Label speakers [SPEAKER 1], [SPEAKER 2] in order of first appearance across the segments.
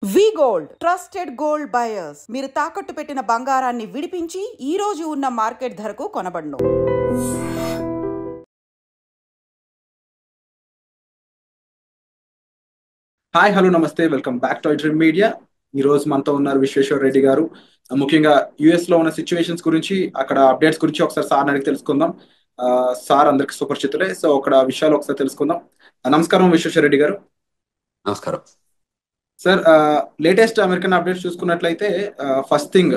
[SPEAKER 1] వి gold trusted gold buyers. మీరు తాకట్టు పెట్టిన బంగారాన్ని విడిపించి ఈ రోజు ఉన్న మార్కెట్ ధరకు కొనబడును.
[SPEAKER 2] హాయ్, హలో, నమస్తే, welcome back to dream media. ఈ రోజు మనతో ఉన్నారు విశ్వేశ్వర రెడ్డి గారు. ముఖ్యంగా యుఎస్ లో ఉన్న సిచ్యువేషన్స్ గురించి, అక్కడ అప్డేట్స్ గురించి ఒకసారి సార్ అడిగి తెలుసుకుందాం. సార్ అందరికి సుపరిచితులే, సో అక్కడ విషయాలు ఒకసారి తెలుసుకుందాం. నమస్కారం విశ్వేశ్వర రెడ్డి గారు.
[SPEAKER 3] నమస్కారం
[SPEAKER 2] సార్, లేటెస్ట్ అమెరికన్ అప్డేట్స్ చూసుకున్నట్లయితే ఫస్ట్ థింగ్,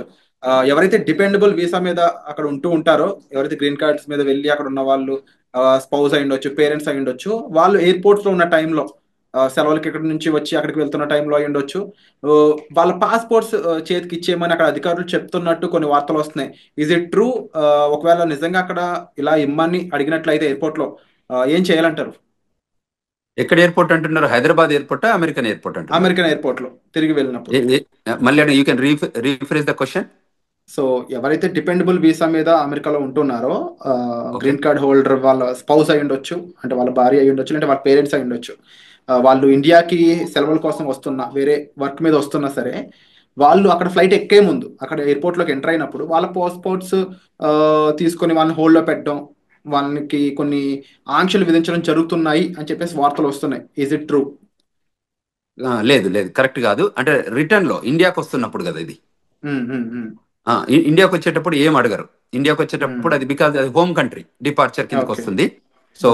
[SPEAKER 2] ఎవరైతే డిపెండబుల్ వీసా మీద అక్కడ ఉంటూ ఉంటారో, ఎవరైతే గ్రీన్ కార్డ్స్ మీద వెళ్ళి అక్కడ ఉన్న వాళ్ళు స్పౌస్ అయి ఉండొచ్చు, పేరెంట్స్ అయి ఉండొచ్చు, వాళ్ళు ఎయిర్పోర్ట్స్ లో ఉన్న టైంలో సెలవులకి ఇక్కడ నుంచి వచ్చి అక్కడికి వెళ్తున్న టైంలో అయి ఉండొచ్చు, వాళ్ళ పాస్పోర్ట్స్ చేతికి ఇచ్చేయమని అక్కడ అధికారులు చెప్తున్నట్టు కొన్ని వార్తలు వస్తున్నాయి. Is it true? ఒకవేళ నిజంగా అక్కడ ఇలా ఇమ్మని అడిగినట్లయితే ఎయిర్పోర్ట్ లో ఏం చేయాలంటారు?
[SPEAKER 3] ఎక్కడ ఎయిర్పోర్ట్ అంటున్నారు? హైదరాబాద్ ఎయిర్పోర్ట్, అమెరికన్ ఎయిర్పోర్ట్ అంటున్నారు?
[SPEAKER 2] అమెరికన్ ఎయిర్పోర్ట్ లో తిరిగి వెళ్ళినప్పుడు.
[SPEAKER 3] మళ్ళీ you can rephrase the question.
[SPEAKER 2] So ఎవరైతే డిపెండబుల్ వీసా మీద అమెరికాలో ఉంటున్నారో,
[SPEAKER 3] Okay.
[SPEAKER 2] గ్రీన్ కార్డ్ హోల్డర్, వాళ్ళ స్పౌస్ అయి ఉండొచ్చు, అంటే వాళ్ళ భార్య అయి ఉండొచ్చు, అంటే వాళ్ళ పేరెంట్స్ అయి ఉండొచ్చు, వాళ్ళు ఇండియాకి సెలవుల కోసం వస్తున్నా, వేరే వర్క్ మీద వస్తున్నా సరే, వాళ్ళు అక్కడ ఫ్లైట్ ఎక్కే ముందు అక్కడ ఎయిర్పోర్ట్ లోకి ఎంటర్ అయినప్పుడు వాళ్ళ పాస్పోర్ట్స్ తీసుకొని వాళ్ళని హోల్డ్ లో పెట్టడం, వాళ్ళకి కొన్ని ఆంక్షలు విధించడం జరుగుతున్నాయి అని చెప్పేసి వార్తలు వస్తున్నాయి. Is it true?
[SPEAKER 3] లేదు లేదు, కరెక్ట్ కాదు. అంటే రిటర్న్ లో ఇండియాకి వస్తున్నప్పుడు కదా ఇది. ఇండియాకి వచ్చేటప్పుడు ఏం అడగరు. ఇండియాకి వచ్చేటప్పుడు అది బికాజ్ అది హోమ్ కంట్రీ డిపార్చర్ కిందకి
[SPEAKER 2] Okay.
[SPEAKER 3] వస్తుంది. సో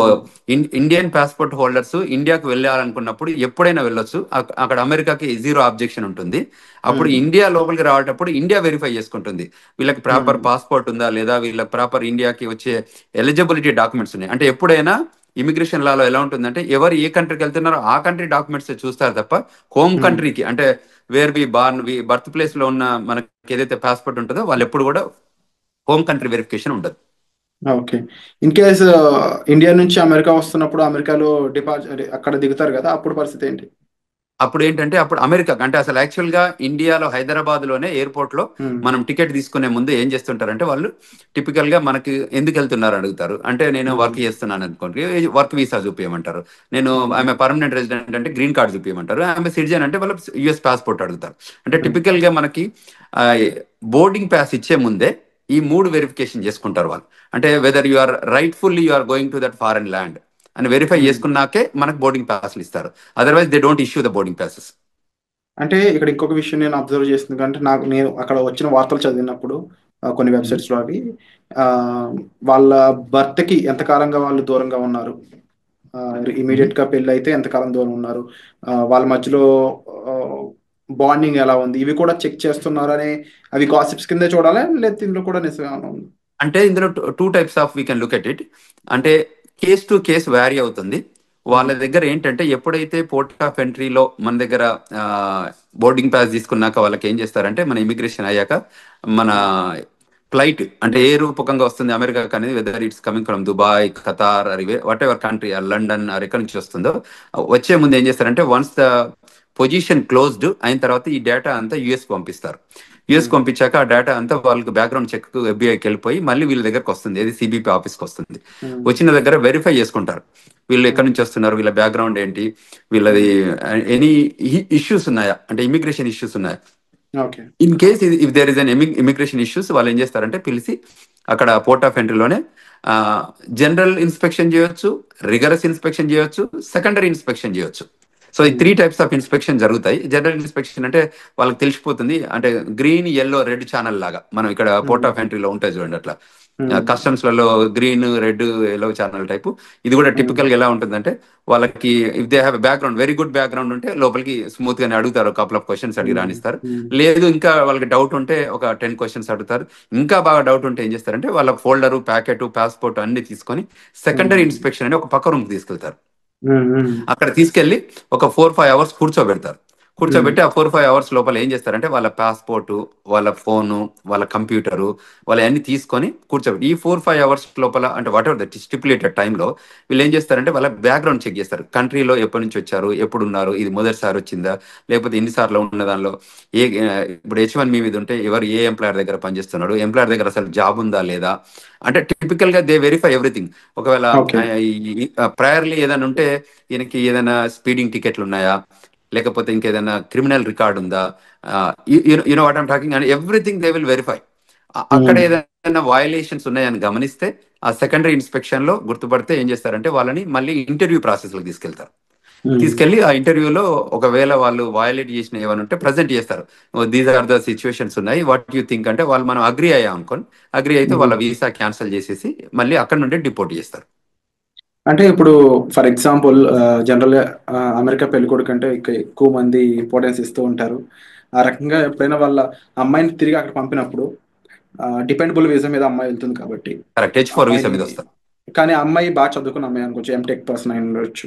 [SPEAKER 3] ఇండియన్ పాస్పోర్ట్ హోల్డర్స్ ఇండియాకి వెళ్ళాలనుకున్నప్పుడు ఎప్పుడైనా వెళ్ళొచ్చు. అక్కడ అమెరికాకి జీరో ఆబ్జెక్షన్ ఉంటుంది. అప్పుడు ఇండియా లోపలికి రావటప్పుడు ఇండియా వెరిఫై చేసుకుంటుంది వీళ్ళకి ప్రాపర్ పాస్పోర్ట్ ఉందా లేదా, వీళ్ళకి ప్రాపర్ ఇండియాకి వచ్చే ఎలిజిబిలిటీ డాక్యుమెంట్స్ ఉన్నాయి. అంటే ఎప్పుడైనా ఇమిగ్రేషన్ లాలో ఎలా ఉంటుందంటే, ఎవరు ఏ కంట్రీకి వెళ్తున్నారో ఆ కంట్రీ డాక్యుమెంట్స్ చూస్తారు తప్ప హోమ్ కంట్రీకి, అంటే where we born, birth place లో ఉన్న మనకి ఏదైతే పాస్పోర్ట్ ఉంటుందో వాళ్ళు ఎప్పుడు కూడా హోమ్ కంట్రీ వెరిఫికేషన్ ఉండదు.
[SPEAKER 2] ఓకే. ఇన్ కేస్ ఇండియా నుంచి అమెరికా వస్తున్నప్పుడు అమెరికాలో అక్కడ దిగుతారు కదా, అప్పుడు పరిస్థితి ఏంటి?
[SPEAKER 3] అప్పుడు ఏంటంటే, అప్పుడు అమెరికా అంటే అసలు యాక్చువల్ గా ఇండియాలో హైదరాబాద్ లోనే ఎయిర్పోర్ట్ లో మనం టికెట్ తీసుకునే ముందు ఏం చేస్తుంటారంటే, వాళ్ళు టిపికల్ గా మనకి ఎందుకు వెళ్తున్నారు అడుగుతారు. అంటే నేను వర్క్ చేస్తున్నాను అనుకోండి, వర్క్ వీసా చూపించమంటారు. నేను ఆమె పర్మనెంట్ రెసిడెంట్ అంటే గ్రీన్ కార్డ్ చూపించమంటారు. ఆమె సిటిజన్ అంటే వాళ్ళు యుఎస్ పాస్పోర్ట్ అడుగుతారు. అంటే టిపికల్ గా మనకి బోర్డింగ్ పాస్ ఇచ్చే ముందే ఈ మూడు వెరిఫికేషన్ చేసుకుంటారు వాళ్ళు. అంటే whether you are rightfully you are going to that foreign land అని వెరిఫై చేసుకున్నాకే మనకు బోర్డింగ్ పాస్లు ఇస్తారు. Otherwise they don't issue the boarding passes.
[SPEAKER 2] అంటే ఇక్కడ ఇంకొక విషయం నేను అబ్జర్వ్ చేస్తుంది, అంటే నేను అక్కడ వచ్చిన వార్తలు చదివినప్పుడు కొన్ని వెబ్సైట్స్ లో అవి వాళ్ళ భర్తకి ఎంతకాలంగా వాళ్ళు దూరంగా ఉన్నారు, ఇమీడియట్ గా పెళ్లి అయితే ఎంతకాలం దూరం ఉన్నారు, వాళ్ళ మధ్యలో బాండింగ్ ఎలా ఉంది, ఇవి కూడా చెక్ చేస్తున్నారు అని, అవి గాసిప్స్ కింద చూడాలి, లేదా ఇందులో కూడా నిజంగా ఉంది?
[SPEAKER 3] అంటే ఇందులో two types of we can look at it. అంటే కేస్ టు కేస్ వ్యారీ అవుతుంది. వాళ్ళ దగ్గర ఏంటంటే, ఎప్పుడైతే పోర్ట్ ఆఫ్ ఎంట్రీలో మన దగ్గర బోర్డింగ్ పాస్ తీసుకున్నాక వాళ్ళకి ఏం చేస్తారంటే, మన ఇమిగ్రేషన్ అయ్యాక మన ఫ్లైట్ అంటే ఏ రూపకంగా వస్తుంది అమెరికాకి అనేది, whether it's coming from Dubai, Qatar, what ever country, London ఎక్కడి నుంచి వస్తుందో, వచ్చే ముందు ఏం చేస్తారంటే, వన్స్ ద పొజిషన్ క్లోజ్డ్ అయిన తర్వాత ఈ డేటా అంతా యుఎస్ పంపిస్తారు. యుఎస్ పంపించాక ఆ డేటా అంతా వాళ్ళకి బ్యాక్గ్రౌండ్ చెక్ ఎఫ్బిఐకి వెళ్ళిపోయి మళ్ళీ వీళ్ళ దగ్గరకు వస్తుంది, ఏది సిబిపి ఆఫీస్కి వస్తుంది. వచ్చిన దగ్గర వెరిఫై చేసుకుంటారు వీళ్ళు ఎక్కడి నుంచి వస్తున్నారు, వీళ్ళ బ్యాక్గ్రౌండ్ ఏంటి, వీళ్ళది ఎనీ ఇష్యూస్ ఉన్నాయా, అంటే ఇమిగ్రేషన్ ఇష్యూస్ ఉన్నాయా. In case if there is an immigration issues, వాళ్ళు ఏం చేస్తారంటే పిలిచి అక్కడ పోర్ట్ ఆఫ్ ఎంట్రీలోనే జనరల్ ఇన్స్పెక్షన్ చేయొచ్చు, రిగరస్ ఇన్స్పెక్షన్ చేయొచ్చు, సెకండరీ ఇన్స్పెక్షన్ చేయొచ్చు. సో ఈ 3 టైప్స్ ఆఫ్ ఇన్స్పెక్షన్ జరుగుతాయి. జనరల్ ఇన్స్పెక్షన్ అంటే వాళ్ళకి తెలిసిపోతుంది, అంటే గ్రీన్, ఎల్లో, రెడ్ ఛానల్ లాగా మనం ఇక్కడ పోర్ట్ ఆఫ్ ఎంట్రీలో ఉంటాయి చూడండి, అట్లా కస్టమ్స్ లలో green, red, yellow channel type. ఇది కూడా టిపికల్ గా ఎలా ఉంటుందంటే, వాళ్ళకి if they have background, very good background ఉంటే లోపలికి స్మూత్ గానే అడుగుతారు, కపుల్ ఆఫ్ క్వశ్చన్స్ అడిగి రాణిస్తారు. లేదు ఇంకా వాళ్ళకి డౌట్ ఉంటే ఒక 10 క్వశ్చన్స్ అడుగుతారు. ఇంకా బాగా డౌట్ ఉంటే ఏం చేస్తారంటే, వాళ్ళ ఫోల్డర్, ప్యాకెట్, పాస్పోర్ట్ అన్ని తీసుకొని సెకండరీ ఇన్స్పెక్షన్ అని ఒక పక్క రూమ్ తీసుకెళ్తారు. అక్కడ తీసుకెళ్లి ఒక 4-5 అవర్స్ కూర్చోబెడతారు. కూర్చోబెట్టి ఆ 4-5 అవర్స్ లోపల ఏం చేస్తారంటే, వాళ్ళ పాస్పోర్టు, వాళ్ళ ఫోను, వాళ్ళ కంప్యూటరు, వాళ్ళ అన్ని తీసుకొని కూర్చోబెట్టి ఈ 4-5 అవర్స్ లోపల, అంటే వాట్ ఎవర్ దట్ స్టిపులేటెడ్ టైంలో వీళ్ళు ఏం చేస్తారంటే వాళ్ళ బ్యాక్గ్రౌండ్ చెక్ చేస్తారు. కంట్రీలో ఎప్పటి నుంచి వచ్చారు, ఎప్పుడు ఉన్నారు, ఇది మొదటిసారి వచ్చిందా, లేకపోతే ఎన్నిసార్లు ఉన్న దానిలో ఇప్పుడు H1B మీద ఉంటే ఎవరు ఏ ఎంప్లాయర్ దగ్గర పనిచేస్తున్నాడు, ఎంప్లాయర్ దగ్గర అసలు జాబ్ ఉందా లేదా, అంటే టిపికల్ గా దే వెరిఫై ఎవ్రీథింగ్. ఒకవేళ ప్రయర్లీ ఏదైనా ఉంటే, ఈయనకి ఏదైనా స్పీడింగ్ టికెట్లు ఉన్నాయా, లేకపోతే ఇంకేదైనా క్రిమినల్ రికార్డ్ ఉందా, you know what I'm talking, and everything they will verify. అక్కడ ఏదైనా వయలేషన్స్ ఉన్నాయని గమనిస్తే ఆ సెకండరీ ఇన్స్పెక్షన్ లో గుర్తుపడితే ఏం చేస్తారంటే వాళ్ళని మళ్ళీ ఇంటర్వ్యూ ప్రాసెస్ లో తీసుకెళ్తారు. తీసుకెళ్లి ఆ ఇంటర్వ్యూలో ఒకవేళ వాళ్ళు వయలేట్ చేసిన ఏమైనా ఉంటే ప్రజెంట్ చేస్తారు. దీస్ ఆర్ ద సిచ్యువేషన్స్ ఉన్నాయి, వాట్ యూ థింక్ అంటే వాళ్ళు మనం అగ్రి అయ్యాం అనుకోని, అగ్రి అయితే వాళ్ళ వీసా క్యాన్సిల్ చేసేసి మళ్ళీ అక్కడ నుండి డిపోర్ట్ చేస్తారు.
[SPEAKER 2] అంటే ఇప్పుడు ఫర్ ఎగ్జాంపుల్ జనరల్ గా అమెరికా పెళ్ళికొడుకు అంటే ఎక్కువ మంది ఇంపార్టెన్స్ ఇస్తూ ఉంటారు. ఆ రకంగా ఎప్పుడైనా వాళ్ళ అమ్మాయిని తిరిగి అక్కడ పంపినప్పుడు డిపెండబుల్ వీసా మీద అమ్మాయి వెళ్తుంది కాబట్టి
[SPEAKER 3] కరెక్ట్, H4 వీసా
[SPEAKER 2] అమ్మాయిని,
[SPEAKER 3] మీద వస్తారు.
[SPEAKER 2] కానీ ఆ అమ్మాయి బాగా చదువుకున్న అమ్మాయి అనుకోవచ్చు, ఎంటెక్ పర్సన్ అయి ఉండొచ్చు.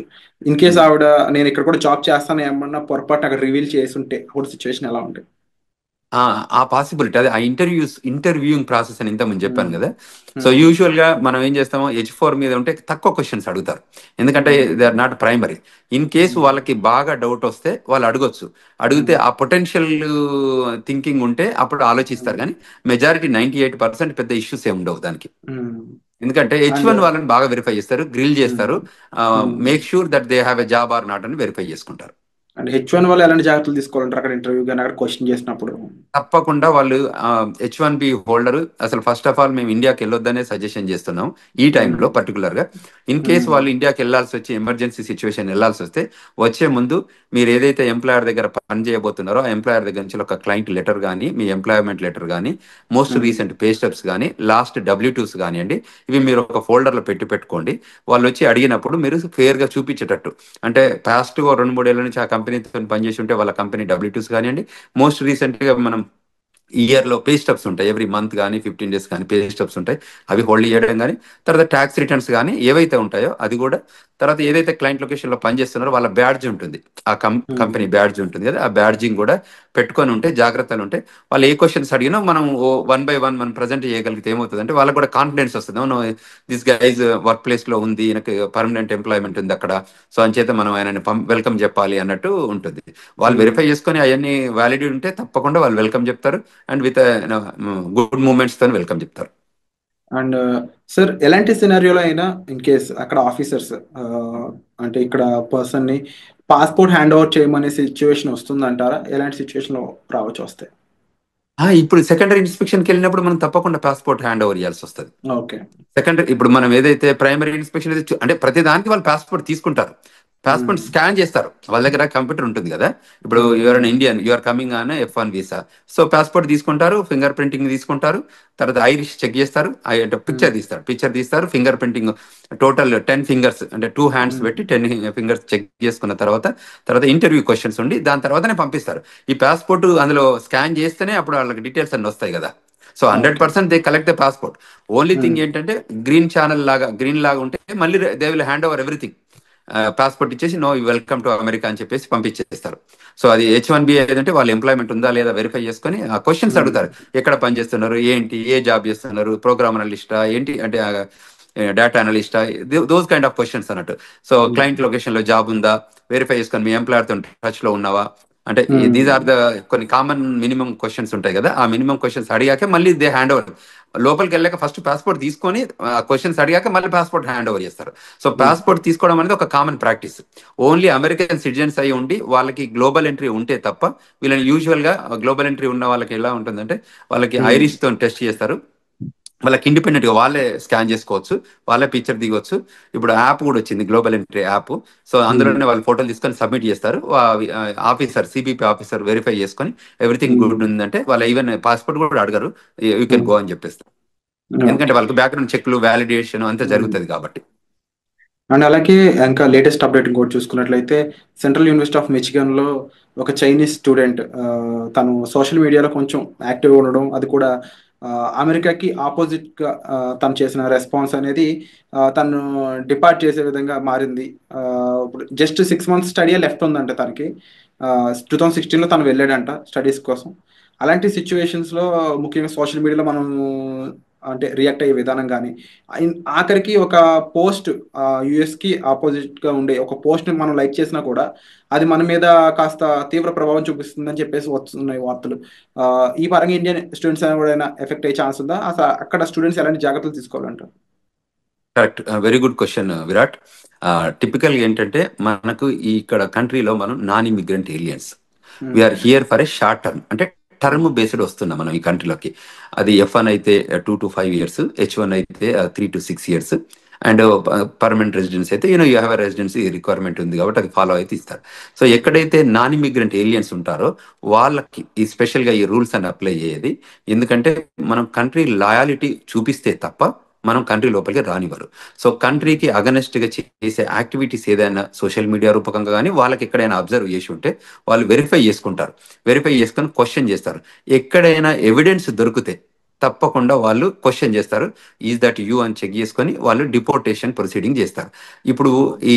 [SPEAKER 2] ఇన్ కేస్ ఆవిడ నేను ఇక్కడ కూడా జాబ్ చేస్తాను ఏమన్నా పొరపాటున అక్కడ రివీల్ చేసి ఉంటే అప్పుడు సిచ్యువేషన్ ఎలా ఉంటుంది?
[SPEAKER 3] ఆ పాసిబిలిటీ, అదే ఆ ఇంటర్వ్యూయింగ్ ప్రాసెస్ అని ఇంతకుముందు చెప్పాను కదా. So
[SPEAKER 2] Hmm.
[SPEAKER 3] యూజువల్ గా మనం ఏం చేస్తామో H4 మీద ఉంటే తక్కువ క్వశ్చన్స్ అడుగుతారు, ఎందుకంటే they are not primary. In case వాళ్ళకి బాగా డౌట్ వస్తే వాళ్ళు అడగొచ్చు. అడిగితే ఆ పొటెన్షియల్ థింకింగ్ ఉంటే అప్పుడు ఆలోచిస్తారు, కానీ మెజారిటీ 98% పెద్ద ఇష్యూస్ ఏమి ఉండవు దానికి. ఎందుకంటే
[SPEAKER 2] అండ్
[SPEAKER 3] H1 వాళ్ళని బాగా వెరిఫై చేస్తారు, గ్రిల్ చేస్తారు, make sure that they have a job or not అని వెరిఫై చేసుకుంటారు.
[SPEAKER 2] అండ్ H1 వాళ్ళు ఎలాంటి జాగ్రత్తలు తీసుకోవాలంటారు అక్కడ ఇంటర్వ్యూ కానీ అక్కడ క్వశ్చన్ చేసినప్పుడు?
[SPEAKER 3] తప్పకుండా వాళ్ళు H1B హోల్డర్ అసలు ఫస్ట్ ఆఫ్ ఆల్ మేము ఇండియాకి వెళ్ళొద్దనే సజెషన్ చేస్తున్నాం ఈ టైంలో పర్టికులర్ గా. ఇన్ కేసు వాళ్ళు ఇండియాకి వెళ్ళాల్సి వచ్చి ఎమర్జెన్సీ సిచ్యువేషన్ వెళ్ళాల్సి వస్తే వచ్చే ముందు మీరు ఏదైతే ఎంప్లాయర్ దగ్గర పని చేయబోతున్నారో ఆ ఎంప్లాయర్ దగ్గర నుంచి ఒక క్లయింట్ లెటర్ కానీ, మీ ఎంప్లాయ్మెంట్ లెటర్ కానీ, మోస్ట్ రీసెంట్ పే స్టెప్స్ కానీ, లాస్ట్ W2s కానివ్వండి, ఇవి మీరు ఒక ఫోల్డర్లో పెట్టుకోండి. వాళ్ళు వచ్చి అడిగినప్పుడు మీరు ఫేర్ గా చూపించేటట్టు, అంటే పాస్ట్ 2-3 ఏళ్ల నుంచి ఆ కంపెనీతో పనిచేసి ఉంటే వాళ్ళ కంపెనీ W2s కానివ్వండి, మోస్ట్ రీసెంట్ గా మనం ఇయర్లో పే స్టబ్స్ ఉంటాయి, ఎవ్రీ మంత్ కానీ 15 days కానీ పే స్టబ్స్ ఉంటాయి, అవి హోల్డ్ చేయడం కానీ, తర్వాత ట్యాక్స్ రిటర్న్స్ కానీ ఏవైతే ఉంటాయో అది కూడా, తర్వాత ఏదైతే క్లయింట్ లొకేషన్లో పనిచేస్తున్నారో వాళ్ళ బ్యాడ్జ్ ఉంటుంది, ఆ కంపెనీ బ్యాడ్జ్ ఉంటుంది కదా, ఆ బ్యాడ్జింగ్ కూడా పెట్టుకొని ఉంటే జాగ్రత్తలు ఉంటే వాళ్ళు ఏ క్వశ్చన్స్ అడిగినా మనం 1 by 1 మనం ప్రజెంట్ చేయగలిగితే ఏమవుతుంది అంటే వాళ్ళకు కూడా కాన్ఫిడెన్స్ వస్తుంది. అవును, దిస్ గైజ్ వర్క్ ప్లేస్ లో ఉంది, ఈయనకి పర్మనెంట్ ఎంప్లాయ్మెంట్ ఉంది అక్కడ, సో అంచేత మనం ఆయనని వెల్కమ్ చెప్పాలి అన్నట్టు ఉంటుంది. వాళ్ళు వెరిఫై చేసుకొని అవన్నీ వ్యాలిడ్ ఉంటే తప్పకుండా వాళ్ళు వెల్కమ్ చెప్తారు, అండ్ విత్ గుడ్ మూమెంట్స్ తో వెల్కమ్ చెప్తారు.
[SPEAKER 2] అండ్ సార్, ఎలాంటి సినారియోలో అయినా ఇన్ కేస్ అక్కడ ఆఫీసర్స్ అంటే ఇక్కడ పర్సన్ ని పాస్పోర్ట్ హ్యాండ్ ఓవర్ చేయమనే సిచ్యువేషన్ వస్తుందంటారా? ఎలాంటి సిచ్యువేషన్ లో రావచ్చు, వస్తే?
[SPEAKER 3] ఇప్పుడు సెకండరీ ఇన్స్పెక్షన్కి వెళ్ళినప్పుడు మనం తప్పకుండా పాస్పోర్ట్ హ్యాండ్ ఓవర్ చేయాల్సి వస్తుంది.
[SPEAKER 2] ఓకే.
[SPEAKER 3] సెకండరీ ఇప్పుడు మనం ఏదైతే ప్రైమరీ ఇన్స్పెక్షన్ అంటే ప్రతి దానికి వాళ్ళు పాస్పోర్ట్ తీసుకుంటారు, పాస్పోర్ట్ స్కాన్ చేస్తారు, వాళ్ళ దగ్గర కంప్యూటర్ ఉంటుంది కదా. ఇప్పుడు your an Indian, you are coming on F1 visa, so passport తీసుకుంటారు, ఫింగర్ ప్రింటింగ్ తీసుకుంటారు, తర్వాత ఐరిష్ చెక్ చేస్తారు, పిక్చర్ తీస్తారు, ఫింగర్ ప్రింటింగ్ టోటల్ 10 fingers అంటే 2 hands పెట్టి 10 fingers చెక్ చేసుకున్న తర్వాత ఇంటర్వ్యూ క్వశ్చన్స్ ఉండి దాని తర్వాతనే పంపిస్తారు. ఈ పాస్పోర్ట్ అందులో స్కాన్ చేస్తేనే అప్పుడు వాళ్ళకి డీటెయిల్స్ అన్ని వస్తాయి కదా. So 100% they collect the passport. Only thing ఏంటంటే గ్రీన్ లాగా ఉంటే మళ్ళీ they will hand over everything, passport ఇచ్చేసి నో వెల్కమ్ టు అమెరికా అని చెప్పేసి పంపించేస్తారు. సో అది H1B ఏదంటే వాళ్ళ ఎంప్లాయ్మెంట్ ఉందా లేదా వెరిఫై చేసుకొని ఆ క్వశ్చన్స్ అడుగుతారు, ఎక్కడ పని చేస్తున్నారు, ఏంటి, ఏ జాబ్ చేస్తున్నారు, ప్రోగ్రామ్ అనలిస్టా ఏంటి అంటే డేటా అనలిస్టా, దోస్ కైండ్ ఆఫ్ క్వశ్చన్స్ అన్నట్టు. సో క్లయింట్ లొకేషన్ లో జాబ్ ఉందా వెరిఫై చేసుకొని, మీ ఎంప్లాయర్ తో టచ్ లో ఉన్నావా, అంటే దీస్ ఆర్ ద కొన్ని కామన్ మినిమం క్వశ్చన్స్ ఉంటాయి కదా. ఆ మినిమం క్వశ్చన్స్ అడిగాక మళ్ళీ దే హ్యాండ్ ఓవర్, లోపలికి వెళ్ళాక ఫస్ట్ పాస్పోర్ట్ తీసుకొని క్వశ్చన్స్ అడిగాక మళ్ళీ పాస్పోర్ట్ హ్యాండ్ ఓవర్ చేస్తారు. సో పాస్పోర్ట్ తీసుకోవడం అనేది ఒక common practice. Only American citizens అయి ఉండి వాళ్ళకి గ్లోబల్ ఎంట్రీ ఉంటే తప్ప వీళ్ళని యూజువల్ గా గ్లోబల్ ఎంట్రీ ఉన్న వాళ్ళకి ఎలా ఉంటుందంటే వాళ్ళకి ఐరిష్ తో టెస్ట్ చేస్తారు, వాళ్ళకి ఇండిపెండెంట్ గా వాళ్ళే స్కాన్ చేసుకోవచ్చు, వాళ్ళే పిక్చర్ దిగొచ్చు. ఇప్పుడు యాప్ కూడా వచ్చింది, గ్లోబల్ ఎంట్రీ యాప్. సో అందులోనే వాళ్ళు ఫోటోలు తీసుకొని సబ్మిట్ చేస్తారు, ఆఫీసర్ సిబిపి ఆఫీసర్ వెరిఫై చేసుకొని ఎవ్రీథింగ్ గుడ్ ఉందంటే వాళ్ళు ఈవెన్ పాస్పోర్ట్ కూడా అడగరు, యూ కెన్ గో అని చెప్పేస్తారు. ఎందుకంటే వాళ్ళకి బ్యాక్గ్రౌండ్ చెక్లు, వ్యాలిడేషన్ అంతా జరుగుతుంది కాబట్టి.
[SPEAKER 2] అండ్ అలాగే ఇంకా లేటెస్ట్ అప్డేట్ ఇంకోటి చూసుకున్నట్లయితే సెంట్రల్ యూనివర్సిటీ ఆఫ్ మిచిగన్ లో ఒక చైనీస్ స్టూడెంట్ తను సోషల్ మీడియాలో కొంచెం యాక్టివ్గా ఉండడం, అది కూడా అమెరికాకి ఆపోజిట్ గా తను చేసిన రెస్పాన్స్ అనేది తను డిపార్ట్ చేసే విధంగా మారింది. ఇప్పుడు జస్ట్ 6 months స్టడీ లెఫ్ట్ ఉందంట తనకి. 2016లో తను వెళ్ళాడంట స్టడీస్ కోసం. అలాంటి సిచ్యువేషన్స్లో ముఖ్యంగా సోషల్ మీడియాలో మనం అంటే రియాక్ట్ అయ్యే విధానం కానీ, ఆఖరికి ఒక పోస్ట్ యుఎస్కి ఆపోజిట్గా ఉండే ఒక పోస్ట్ని మనం లైక్ చేసినా కూడా అది మన మీద కాస్త తీవ్ర ప్రభావం చూపిస్తుందని చెప్పేసి వస్తున్నాయి వార్తలు. ఈ పరంగా ఇండియన్ స్టూడెంట్స్ ఎవరైనా ఎఫెక్ట్ అయ్యే ఛాన్స్ ఉందా? అసలు అక్కడ స్టూడెంట్స్ ఎలాంటి జాగ్రత్తలు తీసుకోవాలంటారు?
[SPEAKER 3] Correct, very good question Virat. Typical ఏంటంటే మనకు ఈ ఇక్కడ కంట్రీలో మనం non immigrant aliens, we are here for a short term, అంటే టర్మ్ బేస్డ్ వస్తున్నాం మనం ఈ కంట్రీలోకి. అది F1 అయితే 2 to 5 years, H1 అయితే 3 to 6 years, and permanent residence అయితే యూ హ్యావ్ రెసిడెన్సీ రిక్వైర్మెంట్ ఉంది కాబట్టి అది ఫాలో అయితే ఇస్తారు. సో ఎక్కడైతే నాన్ ఇమిగ్రెంట్ ఏలియన్స్ ఉంటారో వాళ్ళకి ఈ స్పెషల్గా ఈ రూల్స్ అని అప్లై అయ్యేది. ఎందుకంటే మనం కంట్రీ లాయాలిటీ చూపిస్తే తప్ప మనం కంట్రీ లోపలికి రానివ్వరు. సో కంట్రీకి అగనెస్ట్గా చేసే యాక్టివిటీస్ ఏదైనా సోషల్ మీడియా రూపకంగా కానీ వాళ్ళకి ఎక్కడైనా అబ్జర్వ్ చేసి ఉంటే వాళ్ళు వెరిఫై చేసుకుంటారు. వెరిఫై చేసుకొని క్వశ్చన్ చేస్తారు. ఎక్కడైనా ఎవిడెన్స్ దొరికితే తప్పకుండా వాళ్ళు క్వశ్చన్ చేస్తారు, ఈజ్ దట్ యూ అని చెక్ చేసుకొని వాళ్ళు డిపోర్టేషన్ ప్రొసీడింగ్ చేస్తారు. ఇప్పుడు ఈ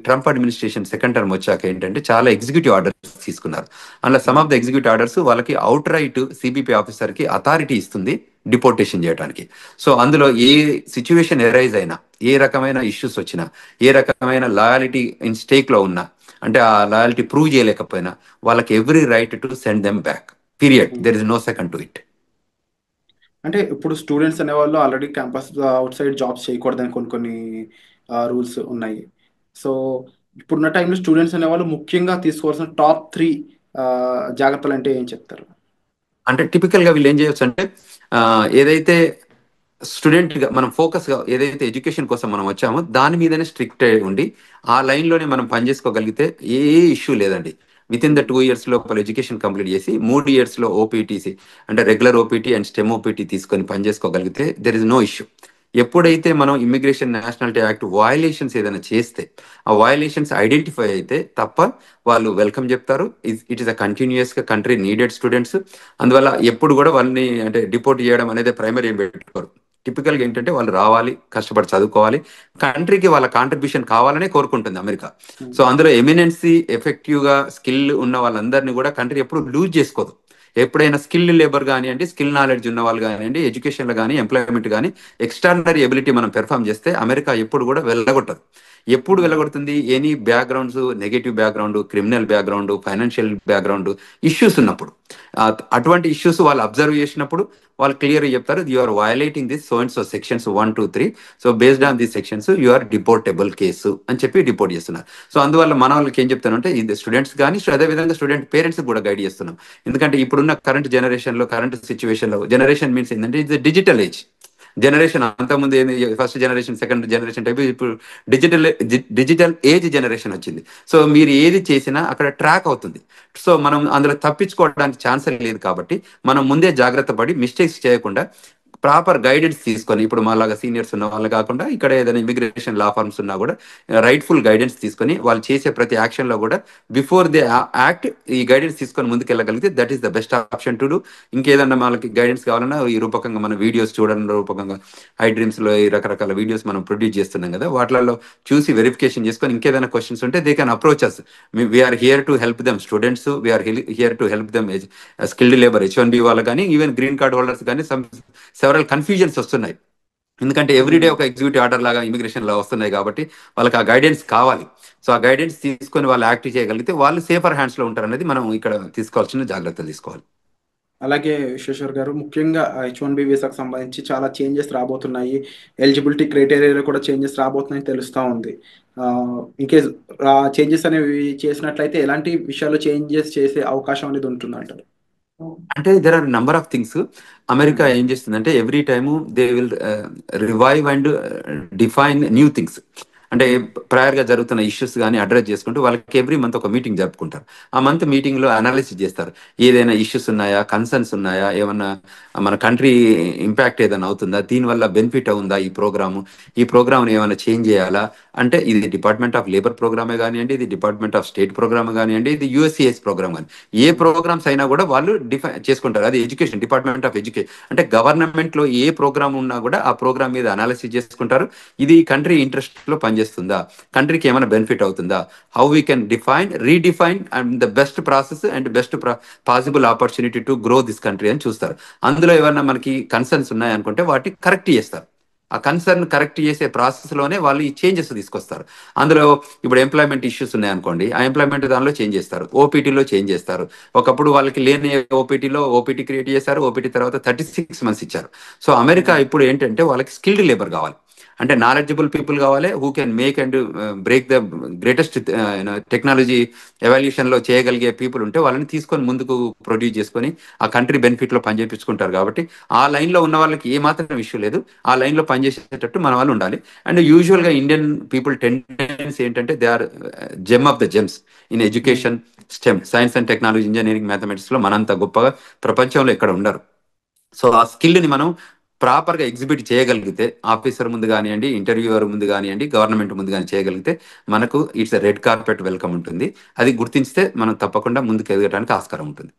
[SPEAKER 3] ట్రంప్ అడ్మినిస్ట్రేషన్ సెకండ్ టర్మ్ వచ్చాక ఏంటంటే చాలా ఎగ్జిక్యూటివ్ ఆర్డర్స్ తీసుకున్నారు. అందులో some of the executive orders వాళ్ళకి అవుట్ రైట్ సిబిపి ఆఫీసర్కి అథారిటీ ఇస్తుంది డిపోర్టేషన్ చేయడానికి. సో అందులో ఏ సిచ్యువేషన్ ఎరైజ్ అయినా, ఏ రకమైన ఇష్యూస్ వచ్చినా, ఏ రకమైన లాయాలిటీ ఇన్ స్టేక్లో ఉన్నా, అంటే ఆ లాయాలిటీ ప్రూవ్ చేయలేకపోయినా వాళ్ళకి every right to send them back, period. There is no second to it.
[SPEAKER 2] అంటే ఇప్పుడు స్టూడెంట్స్ అనేవాళ్ళు already campus outside jobs చేయకూడదని కొన్ని రూల్స్ ఉన్నాయి. సో ఇప్పుడున్న టైంలో స్టూడెంట్స్ అనేవాళ్ళు ముఖ్యంగా తీసుకోవాల్సిన టాప్ 3 జాగ్రత్తలు అంటే ఏం చెప్తారు?
[SPEAKER 3] అంటే టిపికల్గా వీళ్ళు ఏం చేయొచ్చు అంటే ఏదైతే స్టూడెంట్గా మనం ఫోకస్గా ఏదైతే ఎడ్యుకేషన్ కోసం మనం వచ్చామో దాని మీదనే స్ట్రిక్ట్ ఉండి ఆ లైన్లోనే మనం పనిచేసుకోగలిగితే ఏ ఇష్యూ లేదండి. విత్ ఇన్ ద 2 years లోపల ఎడ్యుకేషన్ కంప్లీట్ చేసి 3 years ఓపీటీసీ అంటే regular OPT and stem OPT తీసుకొని పనిచేసుకోగలిగితే దెర్ ఇస్ నో ఇష్యూ. ఎప్పుడైతే మనం ఇమిగ్రేషన్ నేషనాలిటీ యాక్ట్ వయలేషన్స్ ఏదైనా చేస్తే ఆ వయలేషన్స్ ఐడెంటిఫై అయితే తప్ప వాళ్ళు వెల్కమ్ చెప్తారు. ఇట్ ఈస్ అ కంటిన్యూస్గా కంట్రీ నీడెడ్ స్టూడెంట్స్. అందువల్ల ఎప్పుడు కూడా వాళ్ళని అంటే డిపోర్ట్ చేయడం అనేది ప్రైమరీ ఏం పెట్టుకోరు. టిపికల్గా ఏంటంటే వాళ్ళు రావాలి, కష్టపడి చదువుకోవాలి, కంట్రీకి వాళ్ళ కాంట్రిబ్యూషన్ కావాలనే కోరుకుంటుంది అమెరికా. సో అందులో ఎమినెన్సీ ఎఫెక్టివ్గా స్కిల్ ఉన్న వాళ్ళందరినీ కూడా కంట్రీ ఎప్పుడు లూజ్ చేసుకోదు. ఎప్పుడైనా స్కిల్ లేబర్ కానివ్వండి, స్కిల్ నాలెడ్జ్ ఉన్న వాళ్ళు కానివ్వండి, ఎడ్యుకేషన్లో కానీ ఎంప్లాయ్మెంట్ కానీ ఎక్స్ట్రాడినరీ ఎబిలిటీ మనం పెర్ఫామ్ చేస్తే అమెరికా ఎప్పుడు కూడా వెళ్ళగొట్టదు. ఎప్పుడు వెళ్ళగొడుతుంది? Any backgrounds, negative background, criminal background, financial background issues ఉన్నప్పుడు, అటువంటి ఇష్యూస్ వాళ్ళు అబ్జర్వ్ చేసినప్పుడు వాళ్ళు క్లియర్గా చెప్తారు, you are violating this so and so sections 1, 2, 3, so based on these sections you are deportable case అని చెప్పి డిపోర్ట్ చేస్తున్నారు. సో అందువల్ల మన వాళ్ళకి ఏం చెప్తానంటే ఇది స్టూడెంట్స్ కానీ అదేవిధంగా స్టూడెంట్ పేరెంట్స్ కూడా గైడ్ చేస్తున్నాం. ఎందుకంటే ఇప్పుడున్న కరెంట్ జనరేషన్లో, కరెంట్ సిచ్యువేషన్లో, జనరేషన్ మీన్స్ ఏంటంటే ఇది డిజిటల్ ఏజ్ జనరేషన్. అంతకుముందు ఏంది first generation, second generation type, ఇప్పుడు డిజిటల్ ఏజ్ జనరేషన్ వచ్చింది. సో మీరు ఏది చేసినా అక్కడ ట్రాక్ అవుతుంది. సో మనం అందులో తప్పించుకోవడానికి ఛాన్స్ లేదు. కాబట్టి మనం ముందే జాగ్రత్త పడి మిస్టేక్స్ చేయకుండా ప్రాపర్ గైడెన్స్ తీసుకొని, ఇప్పుడు మాలాగా సీనియర్స్ ఉన్న వాళ్ళు కాకుండా ఇక్కడ ఏదైనా ఇమిగ్రేషన్ లా ఫర్మ్స్ ఉన్నా కూడా రైట్ఫుల్ గైడెన్స్ తీసుకొని వాళ్ళు చేసే ప్రతి యాక్షన్లో కూడా బిఫోర్ దే యాక్ట్ ఈ గైడెన్స్ తీసుకొని ముందుకెళ్ళగలిగితే that is the best option to do. ఇంకేదన్నా వాళ్ళకి గైడెన్స్ కావాలన్నా ఈ రూపకంగా మన వీడియోస్ చూడడం రూపకంగా ఐ డ్రీమ్స్లో ఈ రకరకాల వీడియోస్ మనం ప్రొడ్యూస్ చేస్తున్నాం కదా, వాటిల్లో చూసి వెరిఫికేషన్ చేసుకొని ఇంకేదైనా క్వశ్చన్స్ ఉంటే they can approach us. We are here to help them students, we are here to help them skilled labour H1B వాళ్ళు కానీ, ఈవెన్ గ్రీన్ కార్డ్ హోల్డర్స్ కానీ సెవరల్ కన్ఫ్యూజన్స్ వస్తున్నాయి. ఎందుకంటే ఎవ్రీడే ఒక ఎగ్జిక్యూటివ్ ఆర్డర్ లాగా ఇమిగ్రేషన్ లా వస్తున్నాయి కాబట్టి వాళ్ళకి ఆ గైడెన్స్ కావాలి. సో ఆ గైడెన్స్ తీసుకొని వాళ్ళు యాక్ట్ చేయగలిగితే వాళ్ళు సేఫర్ హ్యాండ్స్లో ఉంటారు అనేది మనం ఇక్కడ తీసుకోవాల్సిన జాగ్రత్తలు తీసుకోవాలి.
[SPEAKER 2] అలాగే విశ్వేశ్వర్ గారు, ముఖ్యంగా H1B వీసాకు సంబంధించి చాలా చేంజెస్ రాబోతున్నాయి. ఎలిజిబిలిటీ క్రైటీరియాలో కూడా చేంజెస్ రాబోతున్నాయని తెలుస్తూ ఉంది. ఇంకేస్ చేంజెస్ అనేవి చేసినట్లయితే ఎలాంటి విషయాల్లో చేంజెస్ చేసే అవకాశం అనేది ఉంటుందంటారు?
[SPEAKER 3] అంటే there are number of things. America ఏం చేస్తుందంటే every time they will revive and define new things. అంటే ప్రయర్గా జరుగుతున్న ఇష్యూస్ కానీ అడ్రస్ చేసుకుంటూ వాళ్ళకి ఎవ్రీ మంత్ ఒక మీటింగ్ జరుపుకుంటారు. ఆ మంత్ మీటింగ్లో అనాలిసిస్ చేస్తారు, ఏదైనా ఇష్యూస్ ఉన్నాయా, కన్సర్న్స్ ఉన్నాయా, ఏమన్నా మన కంట్రీ ఇంపాక్ట్ ఏదైనా అవుతుందా, దీనివల్ల బెనిఫిట్ ఉందా ఈ ప్రోగ్రామ్ని ఏమైనా చేంజ్ చేయాలా. అంటే ఇది డిపార్ట్మెంట్ ఆఫ్ లేబర్ ప్రోగ్రామే కానివ్వండి, ఇది డిపార్ట్మెంట్ ఆఫ్ స్టేట్ ప్రోగ్రామ్ కానివ్వండి, ఇది USCIS ప్రోగ్రామ్ కానీ, ఏ ప్రోగ్రామ్స్ అయినా కూడా వాళ్ళు డిఫైన్ చేసుకుంటారు. అది ఎడ్యుకేషన్, డిపార్ట్మెంట్ ఆఫ్ ఎడ్యుకేషన్ అంటే గవర్నమెంట్లో ఏ ప్రోగ్రామ్ ఉన్నా కూడా ఆ ప్రోగ్రామ్ మీద అనాలిసిస్ చేసుకుంటారు. ఇది కంట్రీ ఇంట్రెస్ట్లో పనిచేస్తుందా, కంట్రీకి ఏమైనా బెనిఫిట్ అవుతుందా, how we can redefine and the best process and best possible opportunity to grow this country అని చూస్తారు. అందులో ఏమైనా మనకి కన్సర్న్స్ ఉన్నాయనుకుంటే వాటిని కరెక్ట్ చేస్తారు. ఆ కన్సర్న్ కరెక్ట్ చేసే ప్రాసెస్లోనే వాళ్ళు ఈ చేంజెస్ తీసుకొస్తారు. అందులో ఇప్పుడు ఎంప్లాయ్మెంట్ ఇష్యూస్ ఉన్నాయనుకోండి, ఆ ఎంప్లాయ్మెంట్ దానిలో చేంజ్ చేస్తారు, ఓపీటీలో చేంజ్ చేస్తారు. ఒకప్పుడు వాళ్ళకి లేని ఓపీటీ క్రియేట్ చేశారు, ఓపీటీ తర్వాత 36 months ఇచ్చారు. సో అమెరికా ఇప్పుడు ఏంటంటే వాళ్ళకి స్కిల్డ్ లేబర్ కావాలి. అంటే నాలెడ్జబుల్ పీపుల్ కావాలి, who can make and break the greatest technology evolution లో చేయగలిగే పీపుల్ ఉంటే వాళ్ళని తీసుకొని ముందుకు ప్రొడ్యూస్ చేసుకొని ఆ కంట్రీ బెనిఫిట్ లో పనిచేపించుకుంటారు. కాబట్టి ఆ లైన్ లో ఉన్న వాళ్ళకి ఏ మాత్రం ఇష్యూ లేదు, ఆ లైన్ లో పనిచేసేటట్టు మన వాళ్ళు ఉండాలి. అండ్ యూజువల్ గా ఇండియన్ పీపుల్ టెండెన్స్ ఏంటంటే they are gem of the gems in education, STEM, science and technology, engineering, mathematics లో మనంత గొప్పగా ప్రపంచంలో ఎక్కడ ఉండరు. సో ఆ స్కిల్ని మనం ప్రాపర్గా ఎగ్జిబిట్ చేయగలిగితే, ఆఫీసర్ ముందు కానివ్వండి, ఇంటర్వ్యూవర్ ముందు కానివ్వండి, గవర్నమెంట్ ముందు కానీ చేయగలిగితే మనకు ఇట్స్ రెడ్ కార్పెట్ వెల్కమ్ ఉంటుంది. అది గుర్తించితే మనం తప్పకుండా ముందుకు ఎదగడానికి ఆస్కారం ఉంటుంది.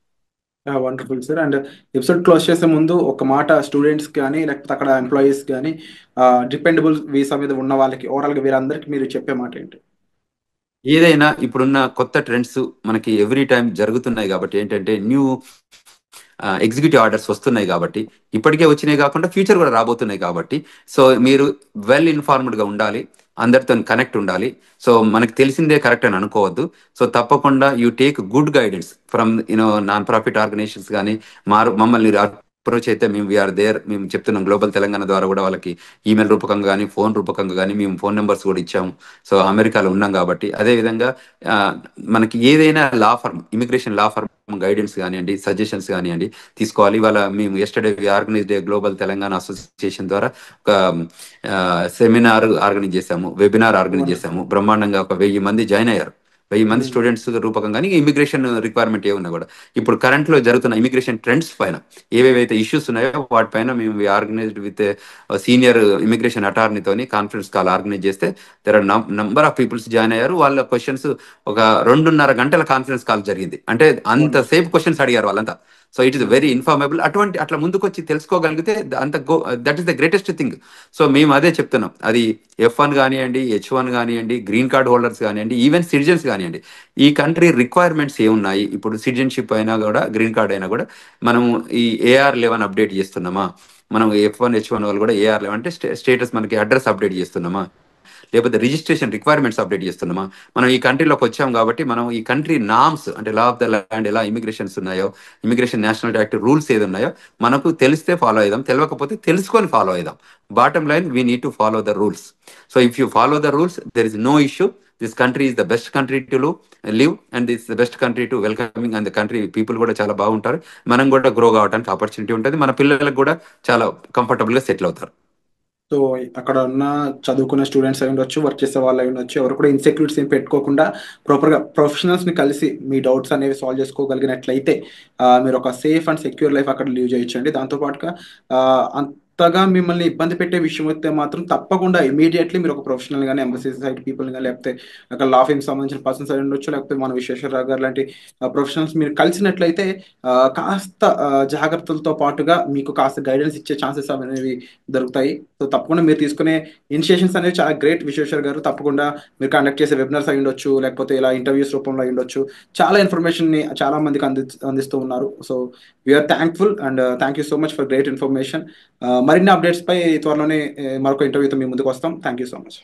[SPEAKER 2] Wonderful sir. And episode close చేసే ముందు ఒక మాట స్టూడెంట్స్ కానీ లేకపోతే అక్కడ ఎంప్లాయీస్ కానీ డిపెండబుల్ వీసా మీద ఉన్న వాళ్ళకి ఓవరాల్గా వీరందరికీ మీరు చెప్పే మాట ఏంటి?
[SPEAKER 3] ఏదైనా ఇప్పుడున్న కొత్త ట్రెండ్స్ మనకి ఎవ్రీ టైం జరుగుతున్నాయి కాబట్టి ఏంటంటే న్యూ ఎగ్జిక్యూటివ్ ఆర్డర్స్ వస్తున్నాయి కాబట్టి, ఇప్పటికే వచ్చినాయి కాకుండా ఫ్యూచర్ కూడా రాబోతున్నాయి కాబట్టి, సో మీరు వెల్ ఇన్ఫార్మ్డ్గా ఉండాలి, అందరితో కనెక్ట్ ఉండాలి. సో మనకు తెలిసిందే కరెక్ట్ అని అనుకోవద్దు. సో తప్పకుండా you take good guidance from non profit organisations కానీ మమ్మల్ని అప్రోచ్ అయితే మేము వీఆర్ దేర్. మేము చెప్తున్నాం గ్లోబల్ తెలంగాణ ద్వారా కూడా వాళ్ళకి ఈమెయిల్ రూపకంగా కానీ ఫోన్ రూపకంగా కానీ మేము ఫోన్ నెంబర్స్ కూడా ఇచ్చాము. సో అమెరికాలో ఉన్నాం కాబట్టి అదేవిధంగా మనకి ఏదైనా law firm, immigration law firm guidance కానివ్వండి, సజెషన్స్ కానివ్వండి తీసుకోవాలి. ఇవాళ మేము yesterday organised global Telangana association ద్వారా ఒక సెమినార్ ఆర్గనైజ్ చేశాము, వెబినార్ ఆర్గనైజ్ చేశాము. బ్రహ్మాండంగా ఒక 1000 మంది జాయిన్ అయ్యారు. 1000 మంది స్టూడెంట్స్ రూపకంగానే ఇమిగ్రేషన్ రిక్వైర్మెంట్ ఏమున్నా కూడా ఇప్పుడు కరెంట్ లో జరుగుతున్న ఇమిగ్రేషన్ ట్రెండ్స్ పైన ఏవేవైతే ఇష్యూస్ ఉన్నాయో వాటిపైన మేము ఆర్గనైజ్డ్ విత్ సీనియర్ ఇమిగ్రేషన్ అటార్నీతోని కాన్ఫరెన్స్ కాల్ ఆర్గనైజ్ చేస్తే there are number of peoples join అయ్యారు. వాళ్ళ క్వశ్చన్స్ ఒక 2.5 గంటల కాన్ఫరెన్స్ కాల్ జరిగింది. అంటే అంత సేఫ్ క్వశ్చన్స్ అడిగారు వాళ్ళంతా. So it is very informable. అట్లా ముందుకు వచ్చి తెలుసుకోగలిగితే అంత that is the greatest thing. So మేము అదే చెప్తున్నాం. అది F1 కానివ్వండి, H1 కానివ్వండి, గ్రీన్ కార్డ్ హోల్డర్స్ కానివ్వండి, ఈవెన్ సిటిజన్స్ కానివ్వండి, ఈ కంట్రీ రిక్వైర్మెంట్స్ ఏమున్నాయి, ఇప్పుడు సిటిజన్షిప్ అయినా కూడా గ్రీన్ కార్డ్ అయినా కూడా మనం ఈ AR11 అప్డేట్ చేస్తున్నామా, మనం F1 H1 వాళ్ళు కూడా AR11 అంటే స్టేటస్ మనకి అడ్రస్ అప్డేట్ చేస్తున్నామా, లేకపోతే రిజిస్ట్రేషన్ రిక్వైర్మెంట్స్ అప్డేట్ చేస్తున్నామా. మనం ఈ కంట్రీలోకి వచ్చాం కాబట్టి మనం ఈ కంట్రీ నామ్స్ అంటే లా ఆఫ్ ద ల్యాండ్ ఎలా ఇమిగ్రేషన్స్ ఉన్నాయో, ఇమిగ్రేషన్ నేషనల్ యాక్ట్ రూల్స్ ఏది ఉన్నాయో మనకు తెలిస్తే ఫాలో అయిదాం, తెలియకపోతే తెలుసుకొని ఫాలో అయిదాం. Bottom line we need to follow the rules. So if you follow the rules there is no issue. This country is the best country to live and this the best country to welcoming. And the country people కూడా చాలా బాగుంటారు. మనం కూడా grow కావడానికి opportunity ఉంటుంది. మన పిల్లలకు కూడా చాలా కంఫర్టబుల్గా సెటిల్ అవుతారు.
[SPEAKER 2] సో అక్కడ ఉన్న చదువుకునే స్టూడెంట్స్ అయి ఉండొచ్చు, వర్క్ చేసే వాళ్ళు అయి ఉండొచ్చు, ఎవరు కూడా ఇన్సెక్యూరిటీస్ ఏం పెట్టుకోకుండా ప్రాపర్గా ప్రొఫెషనల్స్ని కలిసి మీ డౌట్స్ అనేవి సాల్వ్ చేసుకోగలిగినట్లయితే మీరు ఒక సేఫ్ అండ్ సెక్యూర్ లైఫ్ అక్కడ లీవ్ చేయొచ్చండి. దాంతోపాటుగా అంతగా మిమ్మల్ని ఇబ్బంది పెట్టే విషయం అయితే మాత్రం తప్పకుండా ఇమీడియట్లీ మీరు ఒక ప్రొఫెషనల్ కానీ ఎంబసీ సైడ్ పీపుల్ కానీ లేకపోతే అక్కడ లా ఫీమ్ సంబంధించిన పర్సన్స్ అయి ఉండొచ్చు, లేకపోతే మన విశ్వేశ్వరరావు గారు లాంటి ప్రొఫెషనల్స్ మీరు కలిసినట్లయితే కాస్త జాగ్రత్తలతో పాటుగా మీకు కాస్త గైడెన్స్ ఇచ్చే ఛాన్సెస్ అనేవి దొరుకుతాయి. సో తప్పకుండా మీరు తీసుకునే ఇనిషియేషన్స్ అనేవి చాలా గ్రేట్ విశ్వేశ్వర్ గారు. తప్పకుండా మీరు కండక్ట్ చేసే వెబినార్స్ అయి ఉండొచ్చు, లేకపోతే ఇలా ఇంటర్వ్యూస్ రూపంలో అయి ఉండొచ్చు, చాలా ఇన్ఫర్మేషన్ని చాలా మందికి అందిస్తూ ఉన్నారు. So we are thankful and thank you so much for great information. మరిన్ని అప్డేట్స్ పై త్వరలోనే మరొక ఇంటర్వ్యూతో మీ ముందుకు వస్తాం. Thank you so much.